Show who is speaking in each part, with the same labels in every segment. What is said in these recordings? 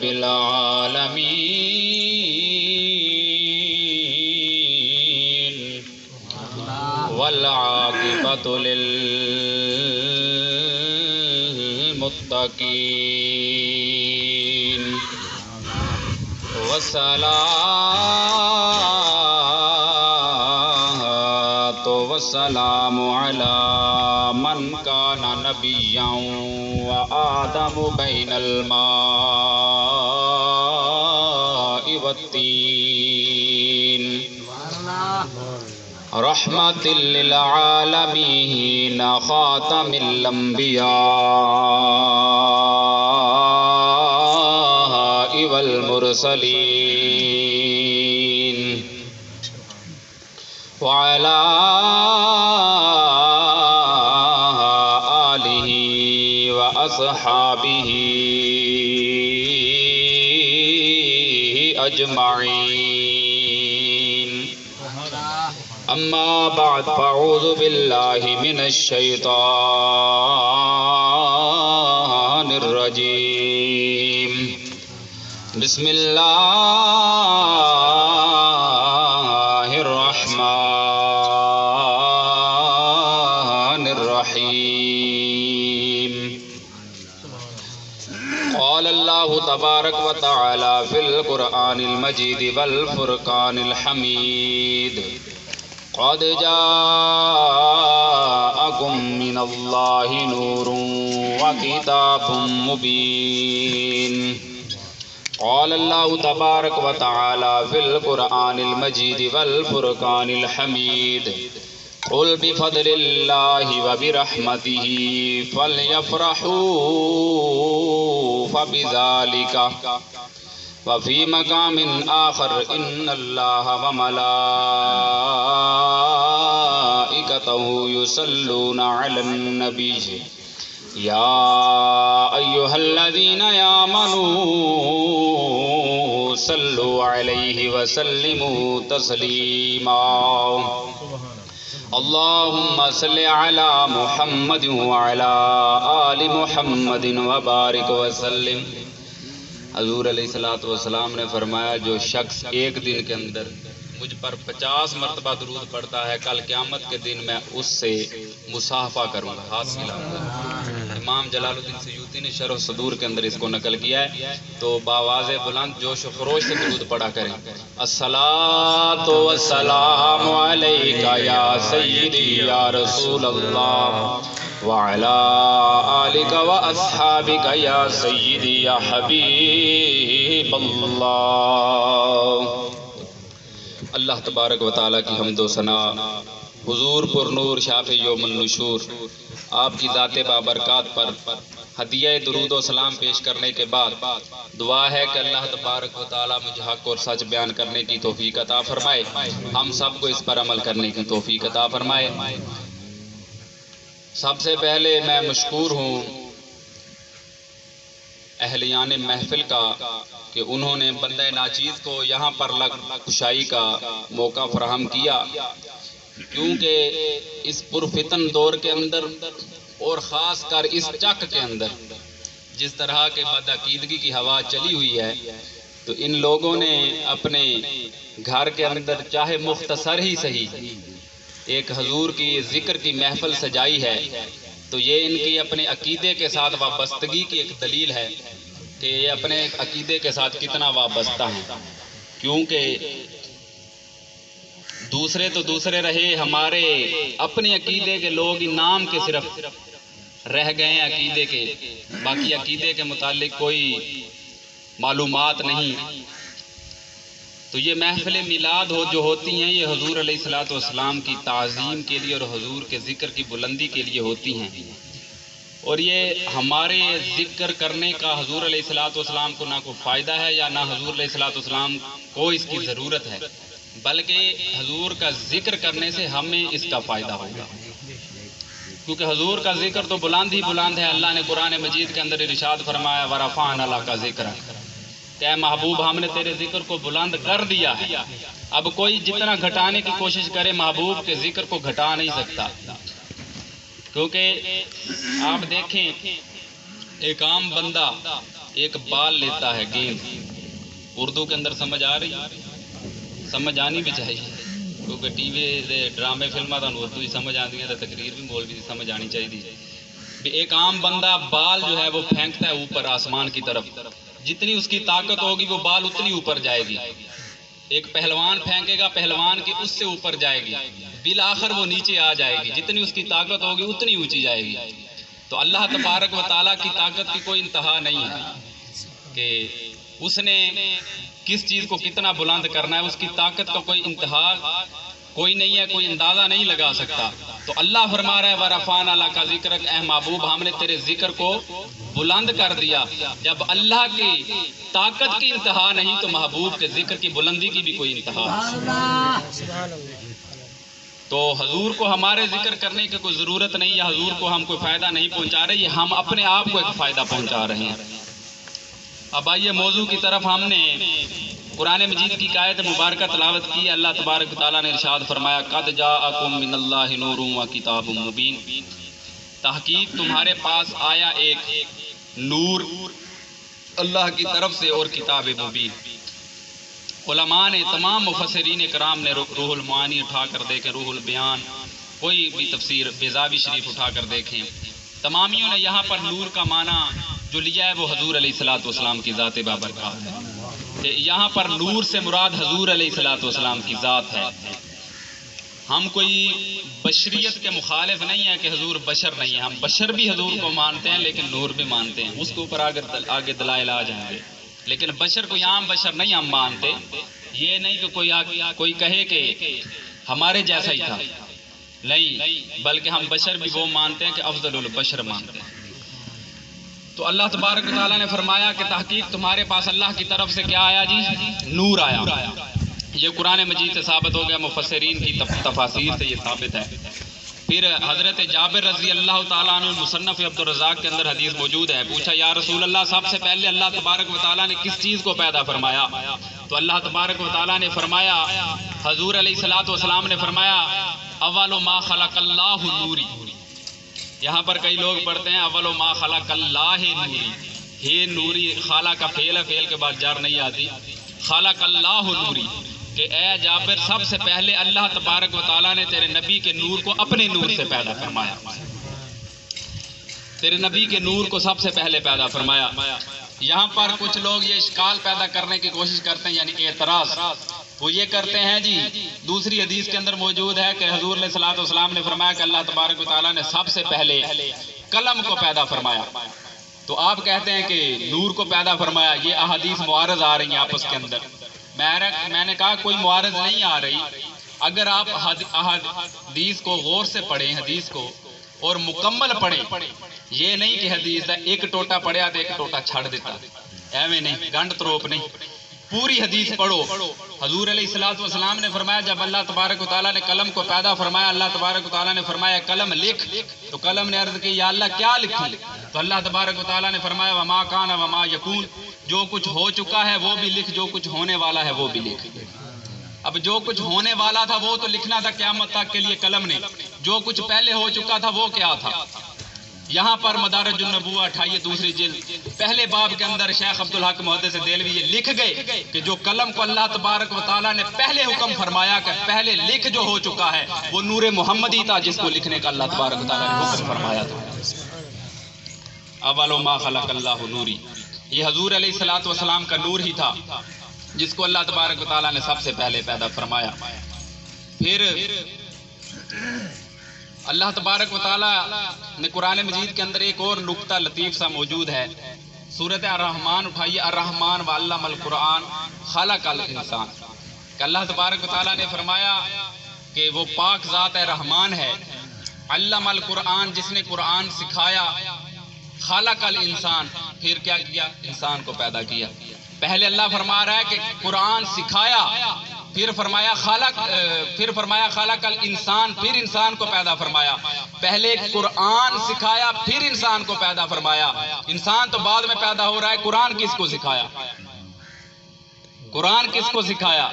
Speaker 1: العالمين والعاقبة للمتقين والصلاة والسلام على من كان نبيا وآدم بين الماء والطين رحمة للعالمين خاتم الأنبياء والمرسلين وعلى آله وأصحابه أجمعين أما بعد فأعوذ بالله من الشيطان الرجيم بسم الله الرحمن الرحيم قال الله تبارك وتعالى في القرآن المجيد والفرقان الحميد قد جاءكم من الله نور وكتاب مبين قال الله تبارك وتعالى في القرآن المجيد والفرقان الحميد قل بفضل الله وبرحمته فليفرحوا فبذلك وفي مقام آخر إن الله وملائكته يصلون على النبي يا أيها الذين آمنوا صلوا عليه وسلموا تسليما اللهم صل على محمد وعلى آل محمد وبارک وسلم۔ حضور علیہ الصلوۃ نے فرمایا جو شخص ایک دن کے اندر مجھ پر 50 مرتبہ درود پڑھتا ہے کل قیامت کے دن میں اس سے مصافحہ کروں گا، ہاتھ ملاؤں گا۔ امام جلال الدین سیوطی نے شرح صدور کے اندر اس کو نقل کیا ہے، تو بآواز بلند جوش و خروش سے درود پڑھا کریں۔ الصلاۃ والسلام علیک یا سیدی یا رسول اللہ وعلی آلک و اصحابک یا سیدی یا حبیب اللہ۔ اللہ تبارک و تعالیٰ کی حمد و ثنا، حضور پر نور شاف یوم النشور، آپ کی ذات بابرکات پر ہدیہ درود و سلام پیش کرنے کے بعد دعا ہے کہ اللہ تبارک و تعالیٰ مجھے حق اور سچ بیان کرنے کی توفیق عطا فرمائے، ہم سب کو اس پر عمل کرنے کی توفیق عطا فرمائے۔ سب سے پہلے میں مشکور ہوں اہلیان محفل کا کہ انہوں نے بندہ ناچیز کو یہاں پر کشائی کا موقع فراہم کیا، کیونکہ اس پرفتن دور کے اندر اور خاص کر اس چک کے اندر جس طرح کے بدعقیدگی کی ہوا چلی ہوئی ہے، تو ان لوگوں نے اپنے گھر کے اندر چاہے مختصر ہی صحیح ایک حضور کی ذکر کی محفل سجائی ہے، تو یہ ان کی اپنے عقیدے کے ساتھ وابستگی کی ایک دلیل ہے کہ یہ اپنے عقیدے کے ساتھ کتنا وابستہ ہیں۔ کیونکہ دوسرے تو دوسرے رہے، ہمارے اپنے عقیدے کے لوگ نام کے صرف رہ گئے ہیں عقیدے کے، باقی عقیدے کے متعلق کوئی معلومات نہیں۔ تو یہ محفل میلاد جو ہوتی ہیں یہ حضور علیہ الصلوۃ کی تعظیم کے لیے اور حضور کے ذکر کی بلندی کے لیے ہوتی ہیں، اور یہ ہمارے ذکر کرنے کا حضور علیہ الصلوۃ کو نہ کوئی فائدہ ہے یا نہ حضور علیہ الصلوۃ کو اس کی ضرورت ہے، بلکہ حضور کا ذکر کرنے سے ہمیں اس کا فائدہ ہوگا، کیونکہ حضور کا ذکر تو بلند ہی بلند ہے۔ اللہ نے قرآن مجید کے اندر ارشاد فرمایا وَرَفَعْنَا لَكَ ذِكْرَكَ، کہ اے محبوب ہم نے تیرے ذکر کو بلند کر دیا ہے۔ اب کوئی جتنا گھٹانے کی کوشش کرے محبوب کے ذکر کو گھٹا نہیں سکتا، کیونکہ آپ دیکھیں ایک عام بندہ ایک بال لیتا ہے گیند. اردو کے اندر سمجھ آ رہی؟ سمجھ آنی بھی چاہیے کیونکہ ٹی وی ڈرامے فلمیں تو اردو ہی سمجھ آتی ہیں، تو تقریر بھی مولوی سمجھ آنی چاہیے. ایک عام بندہ بال جو ہے وہ پھینکتا ہے اوپر آسمان کی طرف، جتنی اس کی طاقت ہوگی وہ بال اتنی اوپر جائے گی. ایک پہلوان پھینکے گا، پہلوان کی اس سے اوپر جائے گی، بالآخر وہ نیچے آ جائے گی. جتنی اس کی طاقت ہوگی اتنی اونچی جائے گی. تو اللہ تبارک و تعالیٰ کی طاقت کی کوئی انتہا نہیں ہے کہ اس نے کس چیز کو کتنا بلند کرنا ہے. اس کی طاقت کا کوئی انتہا کوئی نہیں ہے، کوئی اندازہ نہیں لگا سکتا. تو اللہ فرما رہا ہے وَرَفَعْنَا لَكَ ذِكْرَكَ، اے محبوب ہم نے تیرے ذکر کو بلند کر دیا. جب اللہ کی طاقت کی انتہا نہیں تو محبوب کے ذکر کی بلندی کی بھی کوئی انتہا. تو حضور کو ہمارے ذکر کرنے کی کوئی ضرورت نہیں، یا حضور کو ہم کوئی فائدہ نہیں پہنچا رہے، یہ ہم اپنے آپ کو ایک فائدہ پہنچا رہے ہیں. اب آئیے موضوع کی طرف. ہم نے قرآن مجید کی آیت مبارکہ تلاوت کی. اللہ تبارک و تعالیٰ نے ارشاد فرمایا قد جاءکم من اللہ نور و کتاب مبین، تحقیق تمہارے پاس آیا ایک نور اللہ کی طرف سے اور کتاب مبین. علماء نے، تمام مفسرین کرام نے روح المعانی اٹھا کر دیکھیں، روح البیان، کوئی بھی تفسیر بیضاوی شریف اٹھا کر دیکھیں، تمامیوں نے یہاں پر نور کا معنی جو لیا ہے وہ حضور علیہ الصلوۃ والسلام کی ذات بابرکات ہے. کہ یہاں پر نور سے مراد حضور علیہ الصلوۃ والسلام کی ذات ہے. ہم کوئی بشریت کے مخالف نہیں ہیں کہ حضور بشر نہیں ہے. ہم بشر بھی حضور کو مانتے ہیں لیکن نور بھی مانتے ہیں. اس کے اوپر آگے دلائل آ جائیں گے. لیکن بشر کوئی عام بشر نہیں ہم مانتے. یہ نہیں کہ کوئی کہے کہ ہمارے جیسا ہی تھا، نہیں، بلکہ ہم بشر بھی وہ مانتے ہیں کہ افضل البشر مانتے ہیں. تو اللہ تبارک و تعالیٰ نے فرمایا کہ تحقیق تمہارے پاس اللہ کی طرف سے کیا آیا جی؟ نور آیا. یہ قرآن مجید سے ثابت ہو گیا، مفسرین کی تفاسیر سے یہ ثابت ہے. پھر حضرت جابر رضی اللہ تعالیٰ عنہ مصنف عبد الرزاق کے اندر حدیث موجود ہے. پوچھا یا رسول اللہ سب سے پہلے اللہ تبارک و تعالیٰ نے کس چیز کو پیدا فرمایا؟ تو اللہ تبارک و تعالیٰ نے فرمایا، حضور علیہ الصلوۃ والسلام نے فرمایا اول ما خلق اللہ نوری. یہاں پر کئی لوگ پڑھتے ہیں اول ما خلق اللہ نوری. ہے نوری خالہ کا فعل ہے، فعل کے بعد جر نہیں آتی. خلق اللہ نوری کہ اے جابر سب سے پہلے اللہ تبارک و تعالیٰ نے تیرے نبی کے نور کو اپنے نور سے پیدا فرمایا. تیرے نبی کے نور کو سب سے پہلے پیدا فرمایا. یہاں پر کچھ لوگ یہ اشکال پیدا کرنے کی کوشش کرتے ہیں، یعنی اعتراض. وہ یہ کرتے ہیں جی دوسری حدیث کے اندر موجود ہے کہ حضور علیہ الصلوۃ والسلام نے فرمایا کہ اللہ تبارک و تعالیٰ نے سب سے پہلے قلم کو پیدا فرمایا. تو آپ کہتے ہیں کہ نور کو پیدا فرمایا. یہ احادیث معارض آ رہی ہیں آپس کے اندر. میں نے کہا کوئی معارض نہیں آ رہی. اگر آپ حدیث کو غور سے پڑھیں، حدیث کو اور مکمل پڑھیں، یہ نہیں کہ حدیث ہے ایک ٹوٹا پڑھیا تو ایک ٹوٹا چھڑ دیتا، ایویں نہیں، گنڈ تروپ نہیں. پوری حدیث پڑھو. حضور علیہ الصلوۃ والسلام نے فرمایا جب اللہ تبارک و تعالیٰ نے قلم کو پیدا فرمایا، اللہ تبارک و تعالیٰ نے فرمایا قلم لکھ. تو قلم نے عرض کی یا اللہ کیا لکھوں؟ تو اللہ تبارک و تعالیٰ نے فرمایا وما کان وما یکون، جو کچھ ہو چکا ہے وہ بھی لکھ، جو کچھ ہونے والا ہے وہ بھی لکھ. اب جو کچھ ہونے والا تھا وہ تو لکھنا تھا قیامت تک کے لیے قلم نے، جو کچھ پہلے ہو چکا تھا وہ کیا تھا؟ یہاں پر مدارج النبوہ اٹھائیے دوسری جلد پہلے باب کے اندر شیخ عبدالحق محدث دہلوی یہ لکھ گئے کہ جو قلم کو اللہ تبارک و تعالیٰ نے پہلے حکم فرمایا کہ پہلے لکھ جو ہو چکا ہے وہ نور محمدی تھا جس کو لکھنے کا اللہ تبارک و تعالیٰ نے حکم فرمایا تھا. اول ما خلق اللہ نوری، یہ حضور علیہ الصلوۃ والسلام کا نور ہی تھا جس کو اللہ تبارک و تعالیٰ نے سب سے پہلے پیدا فرمایا. پھر اللہ تبارک و تعالیٰ نے قرآن مجید کے اندر ایک اور نکتہ لطیف سا موجود ہے. سورۃ الرحمن اٹھائیے، الرحمن وعلم القرآن خلق الانسان. کہ اللہ تبارک و تعالیٰ نے فرمایا کہ وہ پاک ذات ہے، رحمان ہے. علم القرآن، جس نے قرآن سکھایا. خلق الانسان، پھر کیا کیا؟ انسان کو پیدا کیا. پہلے اللہ فرما رہا ہے کہ قرآن سکھایا، پھر فرمایا خلق الانسان، پھر انسان کو پیدا فرمایا. پہلے قرآن سکھایا پھر انسان کو پیدا فرمایا. انسان تو بعد میں پیدا ہو رہا ہے. قرآن کس کو سکھایا؟ قرآن کس کو سکھایا؟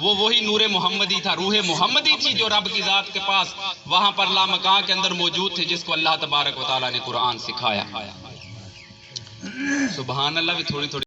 Speaker 1: وہ وہی نور محمدی تھا، روح محمدی تھی جو رب کی ذات کے پاس وہاں پر لامکان کے اندر موجود تھی، جس کو اللہ تبارک و تعالیٰ نے قرآن سکھایا. سبحان اللہ بھی تھوڑی تھوڑی